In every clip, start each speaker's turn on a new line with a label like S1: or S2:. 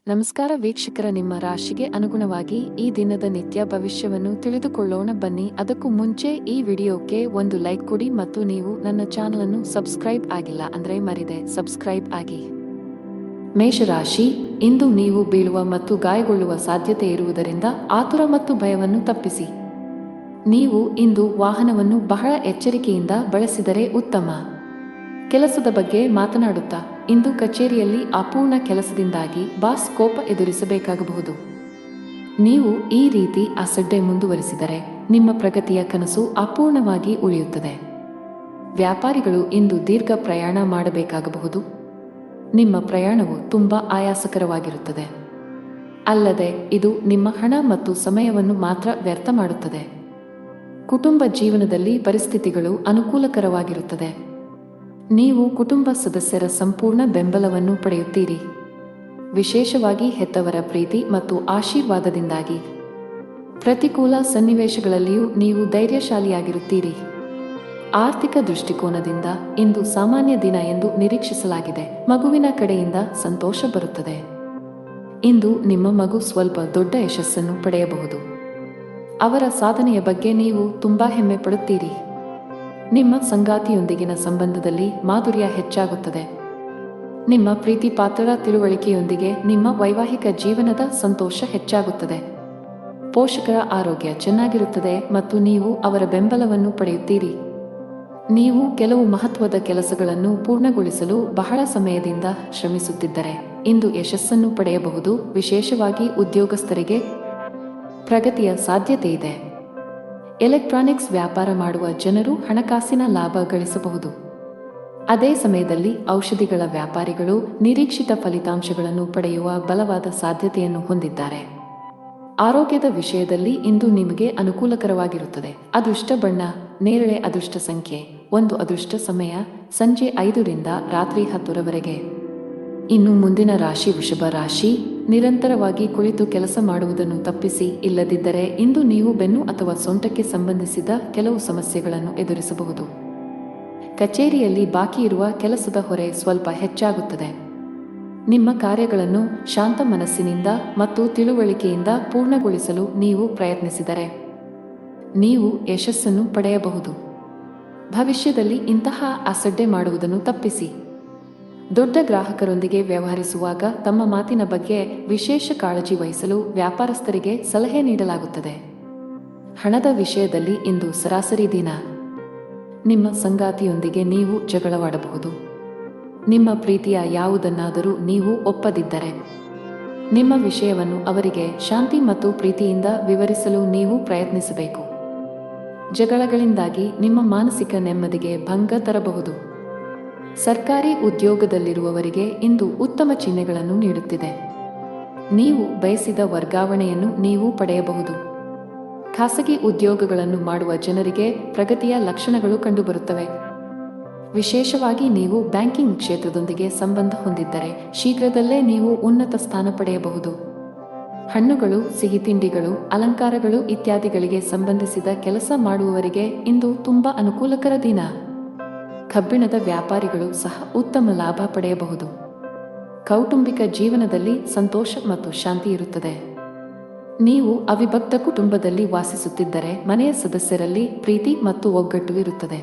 S1: ನಮಸ್ಕಾರ ವೀಕ್ಷಕರ, ನಿಮ್ಮ ರಾಶಿಗೆ ಅನುಗುಣವಾಗಿ ಈ ದಿನದ ನಿತ್ಯ ಭವಿಷ್ಯವನ್ನು ತಿಳಿದುಕೊಳ್ಳೋಣ ಬನ್ನಿ. ಅದಕ್ಕೂ ಮುಂಚೆ ಈ ವಿಡಿಯೋಕ್ಕೆ ಒಂದು ಲೈಕ್ ಕೊಡಿ ಮತ್ತು ನೀವು ನನ್ನ ಚಾನಲ್ ಅನ್ನು ಸಬ್ಸ್ಕ್ರೈಬ್ ಆಗಿಲ್ಲ ಅಂದ್ರೆ ಮರಿದೆ ಸಬ್ಸ್ಕ್ರೈಬ್ ಆಗಿ. ಮೇಷರಾಶಿ, ಇಂದು ನೀವು ಬೀಳುವ ಮತ್ತು ಗಾಯಗೊಳ್ಳುವ ಸಾಧ್ಯತೆ ಇರುವುದರಿಂದ ಆತುರ ಮತ್ತು ಭಯವನ್ನು ತಪ್ಪಿಸಿ. ನೀವು ಇಂದು ವಾಹನವನ್ನು ಬಹಳ ಎಚ್ಚರಿಕೆಯಿಂದ ಬಳಸಿದರೆ ಉತ್ತಮ. ಕೆಲಸದ ಬಗ್ಗೆ ಮಾತನಾಡುತ್ತಾ, ಇಂದು ಕಚೇರಿಯಲ್ಲಿ ಅಪೂರ್ಣ ಕೆಲಸದಿಂದಾಗಿ ಬಾಸ್ ಕೋಪ ಎದುರಿಸಬೇಕಾಗಬಹುದು. ನೀವು ಈ ರೀತಿ ಅಸಡ್ಡೆ ಮುಂದುವರಿಸಿದರೆ ನಿಮ್ಮ ಪ್ರಗತಿಯ ಕನಸು ಅಪೂರ್ಣವಾಗಿ ಉಳಿಯುತ್ತದೆ. ವ್ಯಾಪಾರಿಗಳು ಇಂದು ದೀರ್ಘ ಪ್ರಯಾಣ ಮಾಡಬೇಕಾಗಬಹುದು. ನಿಮ್ಮ ಪ್ರಯಾಣವು ತುಂಬಾ ಆಯಾಸಕರವಾಗಿರುತ್ತದೆ. ಅಲ್ಲದೆ ಇದು ನಿಮ್ಮ ಹಣ ಮತ್ತು ಸಮಯವನ್ನು ಮಾತ್ರ ವ್ಯರ್ಥ ಮಾಡುತ್ತದೆ. ಕುಟುಂಬ ಜೀವನದಲ್ಲಿ ಪರಿಸ್ಥಿತಿಗಳು ಅನುಕೂಲಕರವಾಗಿರುತ್ತದೆ. ನೀವು ಕುಟುಂಬ ಸದಸ್ಯರ ಸಂಪೂರ್ಣ ಬೆಂಬಲವನ್ನು ಪಡೆಯುತ್ತೀರಿ, ವಿಶೇಷವಾಗಿ ಹೆತ್ತವರ ಪ್ರೀತಿ ಮತ್ತು ಆಶೀರ್ವಾದದಿಂದಾಗಿ. ಪ್ರತಿಕೂಲ ಸನ್ನಿವೇಶಗಳಲ್ಲಿಯೂ ನೀವು ಧೈರ್ಯಶಾಲಿಯಾಗಿರುತ್ತೀರಿ. ಆರ್ಥಿಕ ದೃಷ್ಟಿಕೋನದಿಂದ ಇಂದು ಸಾಮಾನ್ಯ ದಿನ ಎಂದು ನಿರೀಕ್ಷಿಸಲಾಗಿದೆ. ಮಗುವಿನ ಕಡೆಯಿಂದ ಸಂತೋಷ ಬರುತ್ತದೆ. ಇಂದು ನಿಮ್ಮ ಮಗು ಸ್ವಲ್ಪ ದೊಡ್ಡ ಯಶಸ್ಸನ್ನು ಪಡೆಯಬಹುದು. ಅವರ ಸಾಧನೆಯ ಬಗ್ಗೆ ನೀವು ತುಂಬಾ ಹೆಮ್ಮೆ ಪಡುತ್ತೀರಿ. ನಿಮ್ಮ ಸಂಗಾತಿಯೊಂದಿಗಿನ ಸಂಬಂಧದಲ್ಲಿ ಮಾಧುರ್ಯ ಹೆಚ್ಚಾಗುತ್ತದೆ. ನಿಮ್ಮ ಪ್ರೀತಿ ಪಾತ್ರರ ತಿಳುವಳಿಕೆಯೊಂದಿಗೆ ನಿಮ್ಮ ವೈವಾಹಿಕ ಜೀವನದ ಸಂತೋಷ ಹೆಚ್ಚಾಗುತ್ತದೆ. ಪೋಷಕರ ಆರೋಗ್ಯ ಚೆನ್ನಾಗಿರುತ್ತದೆ ಮತ್ತು ನೀವು ಅವರ ಬೆಂಬಲವನ್ನು ಪಡೆಯುತ್ತೀರಿ. ನೀವು ಕೆಲವು ಮಹತ್ವದ ಕೆಲಸಗಳನ್ನು ಪೂರ್ಣಗೊಳಿಸಲು ಬಹಳ ಸಮಯದಿಂದ ಶ್ರಮಿಸುತ್ತಿದ್ದರೆ ಇಂದು ಯಶಸ್ಸನ್ನು ಪಡೆಯಬಹುದು. ವಿಶೇಷವಾಗಿ ಉದ್ಯೋಗಸ್ಥರಿಗೆ ಪ್ರಗತಿಯ ಸಾಧ್ಯತೆ ಇದೆ. ಎಲೆಕ್ಟ್ರಾನಿಕ್ಸ್ ವ್ಯಾಪಾರ ಮಾಡುವ ಜನರು ಹಣಕಾಸಿನ ಲಾಭ ಗಳಿಸಬಹುದು. ಅದೇ ಸಮಯದಲ್ಲಿ ಔಷಧಿಗಳ ವ್ಯಾಪಾರಿಗಳು ನಿರೀಕ್ಷಿತ ಫಲಿತಾಂಶಗಳನ್ನು ಪಡೆಯುವ ಬಲವಾದ ಸಾಧ್ಯತೆಯನ್ನು ಹೊಂದಿದ್ದಾರೆ. ಆರೋಗ್ಯದ ವಿಷಯದಲ್ಲಿ ಇಂದು ನಿಮಗೆ ಅನುಕೂಲಕರವಾಗಿರುತ್ತದೆ. ಅದೃಷ್ಟ ಬಣ್ಣ ನೇರಳೆ, ಅದೃಷ್ಟ ಸಂಖ್ಯೆ 1, ಅದೃಷ್ಟ ಸಮಯ ಸಂಜೆ 5 ರಿಂದ ರಾತ್ರಿ 10 ಇನ್ನು ಮುಂದಿನ ರಾಶಿ ವೃಷಭ ರಾಶಿ. ನಿರಂತರವಾಗಿ ಕುಳಿತು ಕೆಲಸ ಮಾಡುವುದನ್ನು ತಪ್ಪಿಸಿ, ಇಲ್ಲದಿದ್ದರೆ ಇಂದು ನೀವು ಬೆನ್ನು ಅಥವಾ ಸೊಂಟಕ್ಕೆ ಸಂಬಂಧಿಸಿದ ಕೆಲವು ಸಮಸ್ಯೆಗಳನ್ನು ಎದುರಿಸಬಹುದು. ಕಚೇರಿಯಲ್ಲಿ ಬಾಕಿ ಇರುವ ಕೆಲಸದ ಹೊರೆ ಸ್ವಲ್ಪ ಹೆಚ್ಚಾಗುತ್ತದೆ. ನಿಮ್ಮ ಕಾರ್ಯಗಳನ್ನು ಶಾಂತ ಮನಸ್ಸಿನಿಂದ ಮತ್ತು ತಿಳುವಳಿಕೆಯಿಂದ ಪೂರ್ಣಗೊಳಿಸಲು ನೀವು ಪ್ರಯತ್ನಿಸಿದರೆ ನೀವು ಯಶಸ್ಸನ್ನು ಪಡೆಯಬಹುದು. ಭವಿಷ್ಯದಲ್ಲಿ ಇಂತಹ ಅಸಡ್ಡೆ ಮಾಡುವುದನ್ನು ತಪ್ಪಿಸಿ. ದೊಡ್ಡ ಗ್ರಾಹಕರೊಂದಿಗೆ ವ್ಯವಹರಿಸುವಾಗ ತಮ್ಮ ಮಾತಿನ ಬಗ್ಗೆ ವಿಶೇಷ ಕಾಳಜಿ ವಹಿಸಲು ವ್ಯಾಪಾರಸ್ಥರಿಗೆ ಸಲಹೆ ನೀಡಲಾಗುತ್ತದೆ. ಹಣದ ವಿಷಯದಲ್ಲಿ ಇಂದು ಸರಾಸರಿ ದಿನ. ನಿಮ್ಮ ಸಂಗಾತಿಯೊಂದಿಗೆ ನೀವು ಜಗಳವಾಡಬಹುದು. ನಿಮ್ಮ ಪ್ರೀತಿಯ ಯಾವುದನ್ನಾದರೂ ನೀವು ಒಪ್ಪದಿದ್ದರೆ ನಿಮ್ಮ ವಿಷಯವನ್ನು ಅವರಿಗೆ ಶಾಂತಿ ಮತ್ತು ಪ್ರೀತಿಯಿಂದ ವಿವರಿಸಲು ನೀವು ಪ್ರಯತ್ನಿಸಬೇಕು. ಜಗಳಗಳಿಂದಾಗಿ ನಿಮ್ಮ ಮಾನಸಿಕ ನೆಮ್ಮದಿಗೆ ಭಂಗ ತರಬಹುದು. ಸರ್ಕಾರಿ ಉದ್ಯೋಗದಲ್ಲಿರುವವರಿಗೆ ಇಂದು ಉತ್ತಮ ಚಿಹ್ನೆಗಳನ್ನು ನೀಡುತ್ತಿದೆ. ನೀವು ಬಯಸಿದ ವರ್ಗಾವಣೆಯನ್ನು ನೀವು ಪಡೆಯಬಹುದು. ಖಾಸಗಿ ಉದ್ಯೋಗಗಳನ್ನು ಮಾಡುವ ಜನರಿಗೆ ಪ್ರಗತಿಯ ಲಕ್ಷಣಗಳು ಕಂಡುಬರುತ್ತವೆ. ವಿಶೇಷವಾಗಿ ನೀವು ಬ್ಯಾಂಕಿಂಗ್ ಕ್ಷೇತ್ರದೊಂದಿಗೆ ಸಂಬಂಧ ಹೊಂದಿದ್ದರೆ ಶೀಘ್ರದಲ್ಲೇ ನೀವು ಉನ್ನತ ಸ್ಥಾನ ಪಡೆಯಬಹುದು. ಹಣ್ಣುಗಳು, ಸಿಹಿ ತಿಂಡಿಗಳು, ಅಲಂಕಾರಗಳು ಇತ್ಯಾದಿಗಳಿಗೆ ಸಂಬಂಧಿಸಿದ ಕೆಲಸ ಮಾಡುವವರಿಗೆ ಇಂದು ತುಂಬಾ ಅನುಕೂಲಕರ ದಿನ. ಕಬ್ಬಿಣದ ವ್ಯಾಪಾರಿಗಳು ಸಹ ಉತ್ತಮ ಲಾಭ ಪಡೆಯಬಹುದು. ಕೌಟುಂಬಿಕ ಜೀವನದಲ್ಲಿ ಸಂತೋಷ ಮತ್ತು ಶಾಂತಿ ಇರುತ್ತದೆ. ನೀವು ಅವಿಭಕ್ತ ಕುಟುಂಬದಲ್ಲಿ ವಾಸಿಸುತ್ತಿದ್ದರೆ ಮನೆಯ ಸದಸ್ಯರಲ್ಲಿ ಪ್ರೀತಿ ಮತ್ತು ಒಗ್ಗಟ್ಟು ಇರುತ್ತದೆ.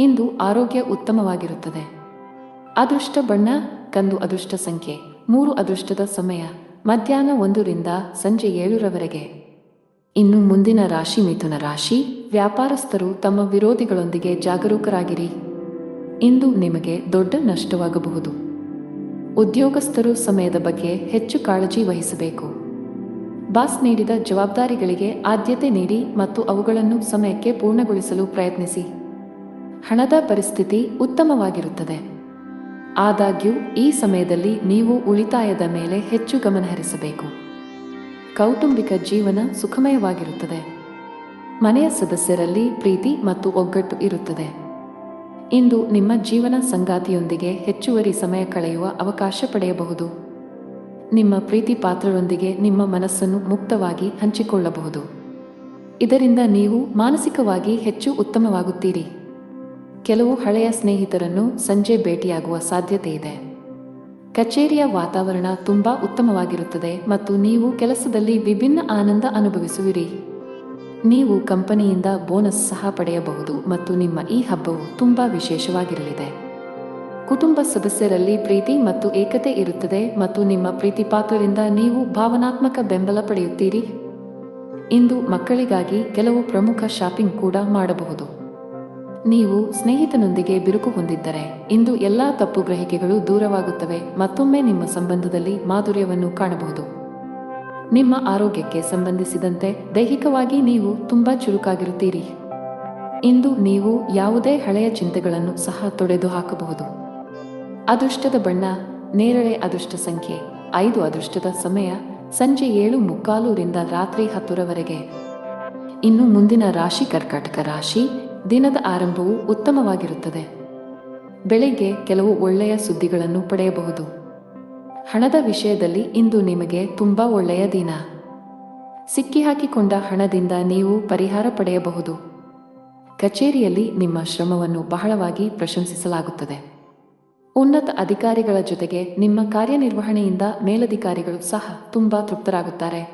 S1: ಇಂದು ಆರೋಗ್ಯ ಉತ್ತಮವಾಗಿರುತ್ತದೆ. ಅದೃಷ್ಟ ಬಣ್ಣ ಕಂದು, ಅದೃಷ್ಟ ಸಂಖ್ಯೆ 3, ಅದೃಷ್ಟದ ಸಮಯ ಮಧ್ಯಾಹ್ನ 1 ರಿಂದ ಸಂಜೆ 7 ಇನ್ನು ಮುಂದಿನ ರಾಶಿ ಮಿಥುನ ರಾಶಿ. ವ್ಯಾಪಾರಸ್ಥರು ತಮ್ಮ ವಿರೋಧಿಗಳೊಂದಿಗೆ ಜಾಗರೂಕರಾಗಿರಿ. ಇಂದು ನಿಮಗೆ ದೊಡ್ಡ ನಷ್ಟವಾಗಬಹುದು. ಉದ್ಯೋಗಸ್ಥರು ಸಮಯದ ಬಗ್ಗೆ ಹೆಚ್ಚು ಕಾಳಜಿ ವಹಿಸಬೇಕು. ಬಾಸ್ ನೀಡಿದ ಜವಾಬ್ದಾರಿಗಳಿಗೆ ಆದ್ಯತೆ ನೀಡಿ ಮತ್ತು ಅವುಗಳನ್ನು ಸಮಯಕ್ಕೆ ಪೂರ್ಣಗೊಳಿಸಲು ಪ್ರಯತ್ನಿಸಿ. ಹಣದ ಪರಿಸ್ಥಿತಿ ಉತ್ತಮವಾಗಿರುತ್ತದೆ. ಆದಾಗ್ಯೂ ಈ ಸಮಯದಲ್ಲಿ ನೀವು ಉಳಿತಾಯದ ಮೇಲೆ ಹೆಚ್ಚು ಗಮನಹರಿಸಬೇಕು. ಕೌಟುಂಬಿಕ ಜೀವನ ಸುಖಮಯವಾಗಿರುತ್ತದೆ. ಮನೆಯ ಸದಸ್ಯರಲ್ಲಿ ಪ್ರೀತಿ ಮತ್ತು ಒಗ್ಗಟ್ಟು ಇರುತ್ತದೆ. ಇಂದು ನಿಮ್ಮ ಜೀವನ ಸಂಗಾತಿಯೊಂದಿಗೆ ಹೆಚ್ಚುವರಿ ಸಮಯ ಕಳೆಯುವ ಅವಕಾಶ ಪಡೆಯಬಹುದು. ನಿಮ್ಮ ಪ್ರೀತಿ ಪಾತ್ರರೊಂದಿಗೆ ನಿಮ್ಮ ಮನಸ್ಸನ್ನು ಮುಕ್ತವಾಗಿ ಹಂಚಿಕೊಳ್ಳಬಹುದು. ಇದರಿಂದ ನೀವು ಮಾನಸಿಕವಾಗಿ ಹೆಚ್ಚು ಉತ್ತಮವಾಗುತ್ತೀರಿ. ಕೆಲವು ಹಳೆಯ ಸ್ನೇಹಿತರನ್ನು ಸಂಜೆ ಭೇಟಿಯಾಗುವ ಸಾಧ್ಯತೆ ಇದೆ. ಕಚೇರಿಯ ವಾತಾವರಣ ತುಂಬಾ ಉತ್ತಮವಾಗಿರುತ್ತದೆ ಮತ್ತು ನೀವು ಕೆಲಸದಲ್ಲಿ ವಿಭಿನ್ನ ಆನಂದ ಅನುಭವಿಸುವಿರಿ. ನೀವು ಕಂಪನಿಯಿಂದ ಬೋನಸ್ ಸಹ ಪಡೆಯಬಹುದು ಮತ್ತು ನಿಮ್ಮ ಈ ಹಬ್ಬವು ತುಂಬಾ ವಿಶೇಷವಾಗಿರಲಿದೆ. ಕುಟುಂಬ ಸದಸ್ಯರಲ್ಲಿ ಪ್ರೀತಿ ಮತ್ತು ಏಕತೆ ಇರುತ್ತದೆ ಮತ್ತು ನಿಮ್ಮ ಪ್ರೀತಿಪಾತ್ರರಿಂದ ನೀವು ಭಾವನಾತ್ಮಕ ಬೆಂಬಲ ಪಡೆಯುತ್ತೀರಿ. ಇಂದು ಮಕ್ಕಳಿಗಾಗಿ ಕೆಲವು ಪ್ರಮುಖ ಶಾಪಿಂಗ್ ಕೂಡ ಮಾಡಬಹುದು. ನೀವು ಸ್ನೇಹಿತನೊಂದಿಗೆ ಬಿರುಕು ಹೊಂದಿದ್ದರೆ ಇಂದು ಎಲ್ಲಾ ತಪ್ಪು ಗ್ರಹಿಕೆಗಳು ದೂರವಾಗುತ್ತವೆ. ಮತ್ತೊಮ್ಮೆ ನಿಮ್ಮ ಸಂಬಂಧದಲ್ಲಿ ಮಾಧುರ್ಯವನ್ನು ಕಾಣಬಹುದು. ನಿಮ್ಮ ಆರೋಗ್ಯಕ್ಕೆ ಸಂಬಂಧಿಸಿದಂತೆ ದೈಹಿಕವಾಗಿ ನೀವು ತುಂಬಾ ಚುರುಕಾಗಿರುತ್ತೀರಿ. ಇಂದು ನೀವು ಯಾವುದೇ ಹಳೆಯ ಚಿಂತೆಗಳನ್ನು ಸಹ ತೊಡೆದು ಹಾಕಬಹುದು. ಅದೃಷ್ಟದ ಬಣ್ಣ ನೇರಳೆ. ಅದೃಷ್ಟ ಸಂಖ್ಯೆ 5. ಅದೃಷ್ಟದ ಸಮಯ ಸಂಜೆ 7:45 ರಿಂದ ರಾತ್ರಿ 10 ಇನ್ನು ಮುಂದಿನ ರಾಶಿ ಕರ್ಕಾಟಕ ರಾಶಿ. ದಿನದ ಆರಂಭವು ಉತ್ತಮವಾಗಿರುತ್ತದೆ. ಬೆಳಿಗ್ಗೆ ಕೆಲವು ಒಳ್ಳೆಯ ಸುದ್ದಿಗಳನ್ನು ಪಡೆಯಬಹುದು. ಹಣದ ವಿಷಯದಲ್ಲಿ ಇಂದು ನಿಮಗೆ ತುಂಬಾ ಒಳ್ಳೆಯ ದಿನ. ಸಿಕ್ಕಿಹಾಕಿಕೊಂಡ ಹಣದಿಂದ ನೀವು ಪರಿಹಾರ ಪಡೆಯಬಹುದು. ಕಚೇರಿಯಲ್ಲಿ ನಿಮ್ಮ ಶ್ರಮವನ್ನು ಬಹಳವಾಗಿ ಪ್ರಶಂಸಿಸಲಾಗುತ್ತದೆ. ಉನ್ನತ ಅಧಿಕಾರಿಗಳ ಜೊತೆಗೆ ನಿಮ್ಮ ಕಾರ್ಯನಿರ್ವಹಣೆಯಿಂದ ಮೇಲಧಿಕಾರಿಗಳು ಸಹ ತುಂಬಾ ತೃಪ್ತರಾಗುತ್ತಾರೆ.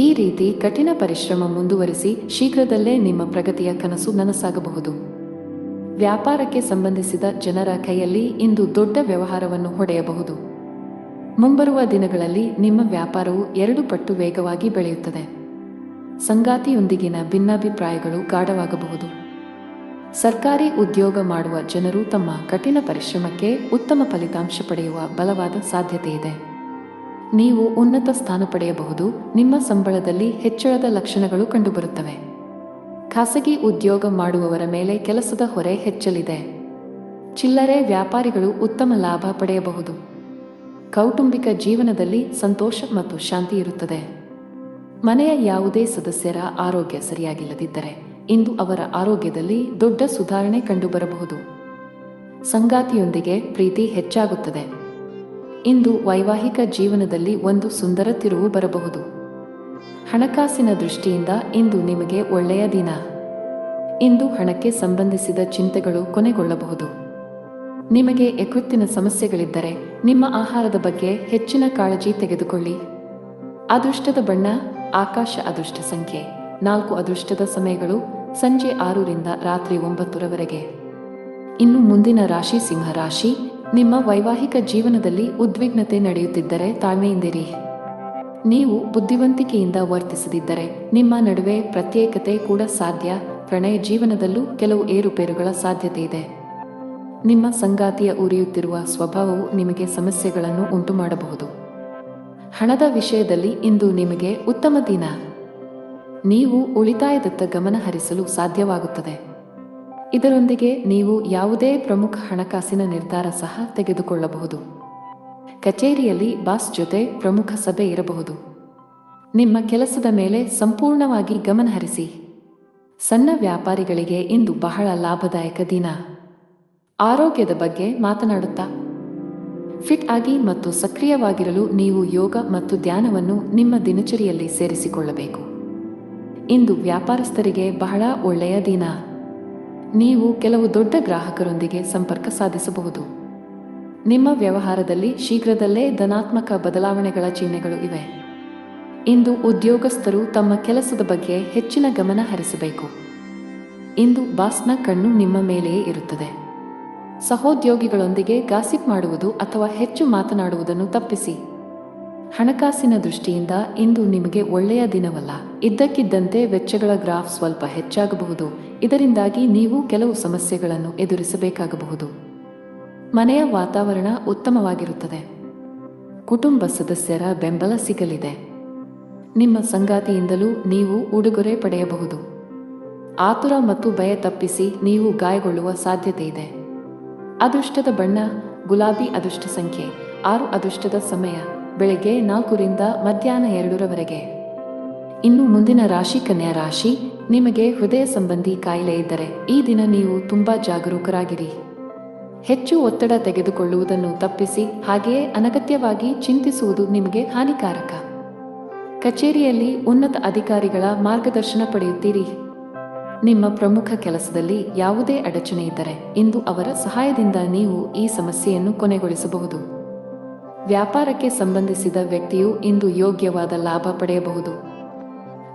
S1: ಈ ರೀತಿ ಕಠಿಣ ಪರಿಶ್ರಮ ಮುಂದುವರಿಸಿ ಶೀಘ್ರದಲ್ಲೇ ನಿಮ್ಮ ಪ್ರಗತಿಯ ಕನಸು ನನಸಾಗಬಹುದು. ವ್ಯಾಪಾರಕ್ಕೆ ಸಂಬಂಧಿಸಿದ ಜನರ ಕೈಯಲ್ಲಿ ಇಂದು ದೊಡ್ಡ ವ್ಯವಹಾರವನ್ನು ಹೊಡೆಯಬಹುದು. ಮುಂಬರುವ ದಿನಗಳಲ್ಲಿ ನಿಮ್ಮ ವ್ಯಾಪಾರವು 2 ಪಟ್ಟು ವೇಗವಾಗಿ ಬೆಳೆಯುತ್ತದೆ. ಸಂಗಾತಿಯೊಂದಿಗಿನ ಭಿನ್ನಾಭಿಪ್ರಾಯಗಳು ಗಾಢವಾಗಬಹುದು. ಸರ್ಕಾರಿ ಉದ್ಯೋಗ ಮಾಡುವ ಜನರು ತಮ್ಮ ಕಠಿಣ ಪರಿಶ್ರಮಕ್ಕೆ ಉತ್ತಮ ಫಲಿತಾಂಶ ಪಡೆಯುವ ಬಲವಾದ ಸಾಧ್ಯತೆಯಿದೆ. ನೀವು ಉನ್ನತ ಸ್ಥಾನ ಪಡೆಯಬಹುದು. ನಿಮ್ಮ ಸಂಬಳದಲ್ಲಿ ಹೆಚ್ಚಳದ ಲಕ್ಷಣಗಳು ಕಂಡುಬರುತ್ತವೆ. ಖಾಸಗಿ ಉದ್ಯೋಗ ಮಾಡುವವರ ಮೇಲೆ ಕೆಲಸದ ಹೊರೆ ಹೆಚ್ಚಲಿದೆ. ಚಿಲ್ಲರೆ ವ್ಯಾಪಾರಿಗಳು ಉತ್ತಮ ಲಾಭ ಪಡೆಯಬಹುದು. ಕೌಟುಂಬಿಕ ಜೀವನದಲ್ಲಿ ಸಂತೋಷ ಮತ್ತು ಶಾಂತಿ ಇರುತ್ತದೆ. ಮನೆಯ ಯಾವುದೇ ಸದಸ್ಯರ ಆರೋಗ್ಯ ಸರಿಯಾಗಿಲ್ಲದಿದ್ದರೆ ಇಂದು ಅವರ ಆರೋಗ್ಯದಲ್ಲಿ ದೊಡ್ಡ ಸುಧಾರಣೆ ಕಂಡುಬರಬಹುದು. ಸಂಗಾತಿಯೊಂದಿಗೆ ಪ್ರೀತಿ ಹೆಚ್ಚಾಗುತ್ತದೆ. ಇಂದು ವೈವಾಹಿಕ ಜೀವನದಲ್ಲಿ ಒಂದು ಸುಂದರ ತಿರುವು ಬರಬಹುದು. ಹಣಕಾಸಿನ ದೃಷ್ಟಿಯಿಂದ ಇಂದು ನಿಮಗೆ ಒಳ್ಳೆಯ ದಿನ. ಇಂದು ಹಣಕ್ಕೆ ಸಂಬಂಧಿಸಿದ ಚಿಂತೆಗಳು ಕೊನೆಗೊಳ್ಳಬಹುದು. ನಿಮಗೆ ಯಕೃತ್ತಿನ ಸಮಸ್ಯೆಗಳಿದ್ದರೆ ನಿಮ್ಮ ಆಹಾರದ ಬಗ್ಗೆ ಹೆಚ್ಚಿನ ಕಾಳಜಿ ತೆಗೆದುಕೊಳ್ಳಿ. ಅದೃಷ್ಟದ ಬಣ್ಣ ಆಕಾಶ. ಅದೃಷ್ಟ ಸಂಖ್ಯೆ 4. ಅದೃಷ್ಟದ ಸಮಯಗಳು ಸಂಜೆ 6 ರಿಂದ ರಾತ್ರಿ 9 ಇನ್ನು ಮುಂದಿನ ರಾಶಿ ಸಿಂಹ ರಾಶಿ. ನಿಮ್ಮ ವೈವಾಹಿಕ ಜೀವನದಲ್ಲಿ ಉದ್ವಿಗ್ನತೆ ನಡೆಯುತ್ತಿದ್ದರೆ ತಾಳ್ಮೆಯಿಂದಿರಿ. ನೀವು ಬುದ್ಧಿವಂತಿಕೆಯಿಂದ ವರ್ತಿಸದಿದ್ದರೆ ನಿಮ್ಮ ನಡುವೆ ಪ್ರತ್ಯೇಕತೆ ಕೂಡ ಸಾಧ್ಯ. ಪ್ರಣಯ ಜೀವನದಲ್ಲೂ ಕೆಲವು ಏರುಪೇರುಗಳ ಸಾಧ್ಯತೆ ಇದೆ. ನಿಮ್ಮ ಸಂಗಾತಿಯ ಉರಿಯುತ್ತಿರುವ ಸ್ವಭಾವವು ನಿಮಗೆ ಸಮಸ್ಯೆಗಳನ್ನು ಉಂಟುಮಾಡಬಹುದು. ಹಣದ ವಿಷಯದಲ್ಲಿ ಇಂದು ನಿಮಗೆ ಉತ್ತಮ ದಿನ. ನೀವು ಉಳಿತಾಯದತ್ತ ಗಮನ ಹರಿಸಲು ಸಾಧ್ಯವಾಗುತ್ತದೆ. ಇದರೊಂದಿಗೆ ನೀವು ಯಾವುದೇ ಪ್ರಮುಖ ಹಣಕಾಸಿನ ನಿರ್ಧಾರ ಸಹ ತೆಗೆದುಕೊಳ್ಳಬಹುದು. ಕಚೇರಿಯಲ್ಲಿ ಬಾಸ್ ಜೊತೆ ಪ್ರಮುಖ ಸಭೆ ಇರಬಹುದು. ನಿಮ್ಮ ಕೆಲಸದ ಮೇಲೆ ಸಂಪೂರ್ಣವಾಗಿ ಗಮನ ಹರಿಸಿ. ಸಣ್ಣ ವ್ಯಾಪಾರಿಗಳಿಗೆ ಇಂದು ಬಹಳ ಲಾಭದಾಯಕ ದಿನ. ಆರೋಗ್ಯದ ಬಗ್ಗೆ ಮಾತನಾಡುತ್ತಾ ಫಿಟ್ ಆಗಿ ಮತ್ತು ಸಕ್ರಿಯವಾಗಿರಲು ನೀವು ಯೋಗ ಮತ್ತು ಧ್ಯಾನವನ್ನು ನಿಮ್ಮ ದಿನಚರಿಯಲ್ಲಿ ಸೇರಿಸಿಕೊಳ್ಳಬೇಕು. ಇಂದು ವ್ಯಾಪಾರಸ್ಥರಿಗೆ ಬಹಳ ಒಳ್ಳೆಯ ದಿನ. ನೀವು ಕೆಲವು ದೊಡ್ಡ ಗ್ರಾಹಕರೊಂದಿಗೆ ಸಂಪರ್ಕ ಸಾಧಿಸಬಹುದು. ನಿಮ್ಮ ವ್ಯವಹಾರದಲ್ಲಿ ಶೀಘ್ರದಲ್ಲೇ ಧನಾತ್ಮಕ ಬದಲಾವಣೆಗಳ ಚಿಹ್ನೆಗಳು ಇವೆ. ಇಂದು ಉದ್ಯೋಗಸ್ಥರು ತಮ್ಮ ಕೆಲಸದ ಬಗ್ಗೆ ಹೆಚ್ಚಿನ ಗಮನ ಹರಿಸಬೇಕು. ಇಂದು ಬಾಸ್ನ ಕಣ್ಣು ನಿಮ್ಮ ಮೇಲೆಯೇ ಇರುತ್ತದೆ. ಸಹೋದ್ಯೋಗಿಗಳೊಂದಿಗೆ ಗಾಸಿಪ್ ಮಾಡುವುದು ಅಥವಾ ಹೆಚ್ಚು ಮಾತನಾಡುವುದನ್ನು ತಪ್ಪಿಸಿ. ಹಣಕಾಸಿನ ದೃಷ್ಟಿಯಿಂದ ಇಂದು ನಿಮಗೆ ಒಳ್ಳೆಯ ದಿನವಲ್ಲ. ಇದ್ದಕ್ಕಿದ್ದಂತೆ ವೆಚ್ಚಗಳ ಗ್ರಾಫ್ ಸ್ವಲ್ಪ ಹೆಚ್ಚಾಗಬಹುದು. ಇದರಿಂದಾಗಿ ನೀವು ಕೆಲವು ಸಮಸ್ಯೆಗಳನ್ನು ಎದುರಿಸಬೇಕಾಗಬಹುದು. ಮನೆಯ ವಾತಾವರಣ ಉತ್ತಮವಾಗಿರುತ್ತದೆ. ಕುಟುಂಬ ಸದಸ್ಯರ ಬೆಂಬಲ ಸಿಗಲಿದೆ. ನಿಮ್ಮ ಸಂಗಾತಿಯಿಂದಲೂ ನೀವು ಉಡುಗೊರೆ ಪಡೆಯಬಹುದು. ಆತುರ ಮತ್ತು ಭಯ ತಪ್ಪಿಸಿ, ನೀವು ಗಾಯಗೊಳ್ಳುವ ಸಾಧ್ಯತೆ ಇದೆ. ಅದೃಷ್ಟದ ಬಣ್ಣ ಗುಲಾಬಿ. ಅದೃಷ್ಟ ಸಂಖ್ಯೆ 6. ಅದೃಷ್ಟದ ಸಮಯ ಬೆಳಗ್ಗೆ 4 ರಿಂದ ಮಧ್ಯಾಹ್ನ 2 ಇನ್ನು ಮುಂದಿನ ರಾಶಿ ಕನ್ಯಾ ರಾಶಿ. ನಿಮಗೆ ಹೃದಯ ಸಂಬಂಧಿ ಕಾಯಿಲೆ ಇದ್ದರೆ ಈ ದಿನ ನೀವು ತುಂಬಾ ಜಾಗರೂಕರಾಗಿರಿ. ಹೆಚ್ಚು ಒತ್ತಡ ತೆಗೆದುಕೊಳ್ಳುವುದನ್ನು ತಪ್ಪಿಸಿ, ಹಾಗೆಯೇ ಅನಗತ್ಯವಾಗಿ ಚಿಂತಿಸುವುದು ನಿಮಗೆ ಹಾನಿಕಾರಕ. ಕಚೇರಿಯಲ್ಲಿ ಉನ್ನತ ಅಧಿಕಾರಿಗಳ ಮಾರ್ಗದರ್ಶನ ಪಡೆಯುತ್ತೀರಿ. ನಿಮ್ಮ ಪ್ರಮುಖ ಕೆಲಸದಲ್ಲಿ ಯಾವುದೇ ಅಡಚಣೆ ಇದ್ದರೆ ಇಂದು ಅವರ ಸಹಾಯದಿಂದ ನೀವು ಈ ಸಮಸ್ಯೆಯನ್ನು ಕೊನೆಗೊಳಿಸಬಹುದು. ವ್ಯಾಪಾರಕ್ಕೆ ಸಂಬಂಧಿಸಿದ ವ್ಯಕ್ತಿಯು ಇಂದು ಯೋಗ್ಯವಾದ ಲಾಭ ಪಡೆಯಬಹುದು.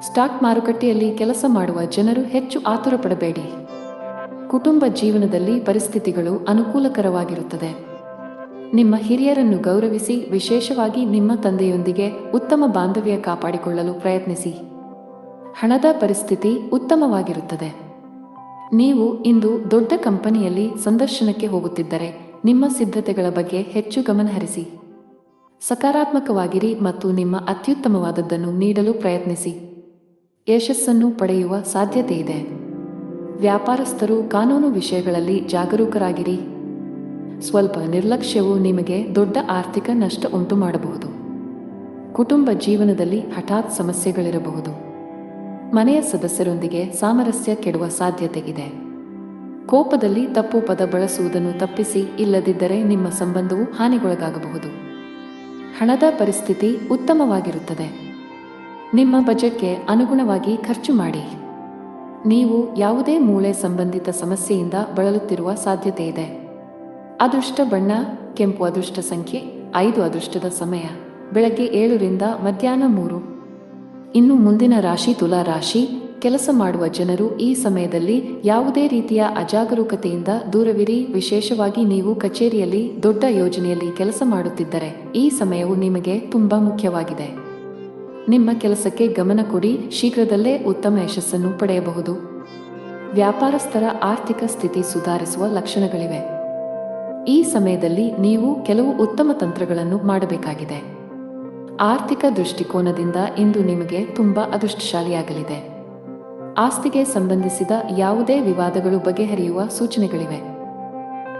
S1: ಸ್ಟಾಕ್ ಮಾರುಕಟ್ಟೆಯಲ್ಲಿ ಕೆಲಸ ಮಾಡುವ ಜನರು ಹೆಚ್ಚು ಆತುರ ಪಡಬೇಡಿ. ಕುಟುಂಬ ಜೀವನದಲ್ಲಿ ಪರಿಸ್ಥಿತಿಗಳು ಅನುಕೂಲಕರವಾಗಿರುತ್ತದೆ. ನಿಮ್ಮ ಹಿರಿಯರನ್ನು ಗೌರವಿಸಿ, ವಿಶೇಷವಾಗಿ ನಿಮ್ಮ ತಂದೆಯೊಂದಿಗೆ ಉತ್ತಮ ಬಾಂಧವ್ಯ ಕಾಪಾಡಿಕೊಳ್ಳಲು ಪ್ರಯತ್ನಿಸಿ. ಹಣದ ಪರಿಸ್ಥಿತಿ ಉತ್ತಮವಾಗಿರುತ್ತದೆ. ನೀವು ಇಂದು ದೊಡ್ಡ ಕಂಪನಿಯಲ್ಲಿ ಸಂದರ್ಶನಕ್ಕೆ ಹೋಗುತ್ತಿದ್ದರೆ ನಿಮ್ಮ ಸಿದ್ಧತೆಗಳ ಬಗ್ಗೆ ಹೆಚ್ಚು ಗಮನಹರಿಸಿ. ಸಕಾರಾತ್ಮಕವಾಗಿರಿ ಮತ್ತು ನಿಮ್ಮ ಅತ್ಯುತ್ತಮವಾದದ್ದನ್ನು ನೀಡಲು ಪ್ರಯತ್ನಿಸಿ. ಯಶಸ್ಸನ್ನು ಪಡೆಯುವ ಸಾಧ್ಯತೆಯಿದೆ. ವ್ಯಾಪಾರಸ್ಥರು ಕಾನೂನು ವಿಷಯಗಳಲ್ಲಿ ಜಾಗರೂಕರಾಗಿರಿ. ಸ್ವಲ್ಪ ನಿರ್ಲಕ್ಷ್ಯವು ನಿಮಗೆ ದೊಡ್ಡ ಆರ್ಥಿಕ ನಷ್ಟ ಉಂಟು ಮಾಡಬಹುದು. ಕುಟುಂಬ ಜೀವನದಲ್ಲಿ ಹಠಾತ್ ಸಮಸ್ಯೆಗಳಿರಬಹುದು. ಮನೆಯ ಸದಸ್ಯರೊಂದಿಗೆ ಸಾಮರಸ್ಯ ಕೆಡುವ ಸಾಧ್ಯತೆಯಿದೆ. ಕೋಪದಲ್ಲಿ ತಪ್ಪು ಪದ ಬಳಸುವುದನ್ನು ತಪ್ಪಿಸಿ, ಇಲ್ಲದಿದ್ದರೆ ನಿಮ್ಮ ಸಂಬಂಧವು ಹಾನಿಗೊಳಗಾಗಬಹುದು. ಹಣದ ಪರಿಸ್ಥಿತಿ ಉತ್ತಮವಾಗಿರುತ್ತದೆ. ನಿಮ್ಮ ಬಜೆಟ್ಗೆ ಅನುಗುಣವಾಗಿ ಖರ್ಚು ಮಾಡಿ. ನೀವು ಯಾವುದೇ ಮೂಳೆ ಸಂಬಂಧಿತ ಸಮಸ್ಯೆಯಿಂದ ಬಳಲುತ್ತಿರುವ ಸಾಧ್ಯತೆಯಿದೆ. ಅದೃಷ್ಟ ಬಣ್ಣ ಕೆಂಪು. ಅದೃಷ್ಟ ಸಂಖ್ಯೆ 5. ಅದೃಷ್ಟದ ಸಮಯ ಬೆಳಗ್ಗೆ 7 ರಿಂದ ಮಧ್ಯಾಹ್ನ 3. ಇನ್ನು ಮುಂದಿನ ರಾಶಿ ತುಲಾ ರಾಶಿ. ಕೆಲಸ ಮಾಡುವ ಜನರು ಈ ಸಮಯದಲ್ಲಿ ಯಾವುದೇ ರೀತಿಯ ಅಜಾಗರೂಕತೆಯಿಂದ ದೂರವಿರಿ. ವಿಶೇಷವಾಗಿ ನೀವು ಕಚೇರಿಯಲ್ಲಿ ದೊಡ್ಡ ಯೋಜನೆಯಲ್ಲಿ ಕೆಲಸ ಮಾಡುತ್ತಿದ್ದರೆ ಈ ಸಮಯವು ನಿಮಗೆ ತುಂಬಾ ಮುಖ್ಯವಾಗಿದೆ. ನಿಮ್ಮ ಕೆಲಸಕ್ಕೆ ಗಮನ ಕೊಡಿ. ಶೀಘ್ರದಲ್ಲೇ ಉತ್ತಮ ಯಶಸ್ಸನ್ನು ಪಡೆಯಬಹುದು. ವ್ಯಾಪಾರಸ್ಥರ ಆರ್ಥಿಕ ಸ್ಥಿತಿ ಸುಧಾರಿಸುವ ಲಕ್ಷಣಗಳಿವೆ. ಈ ಸಮಯದಲ್ಲಿ ನೀವು ಕೆಲವು ಉತ್ತಮ ತಂತ್ರಗಳನ್ನು ಮಾಡಬೇಕಾಗಿದೆ. ಆರ್ಥಿಕ ದೃಷ್ಟಿಕೋನದಿಂದ ಇಂದು ನಿಮಗೆ ತುಂಬಾ ಅದೃಷ್ಟಶಾಲಿಯಾಗಲಿದೆ. ಆಸ್ತಿಗೆ ಸಂಬಂಧಿಸಿದ ಯಾವುದೇ ವಿವಾದಗಳು ಬಗೆಹರಿಯುವ ಸೂಚನೆಗಳಿವೆ.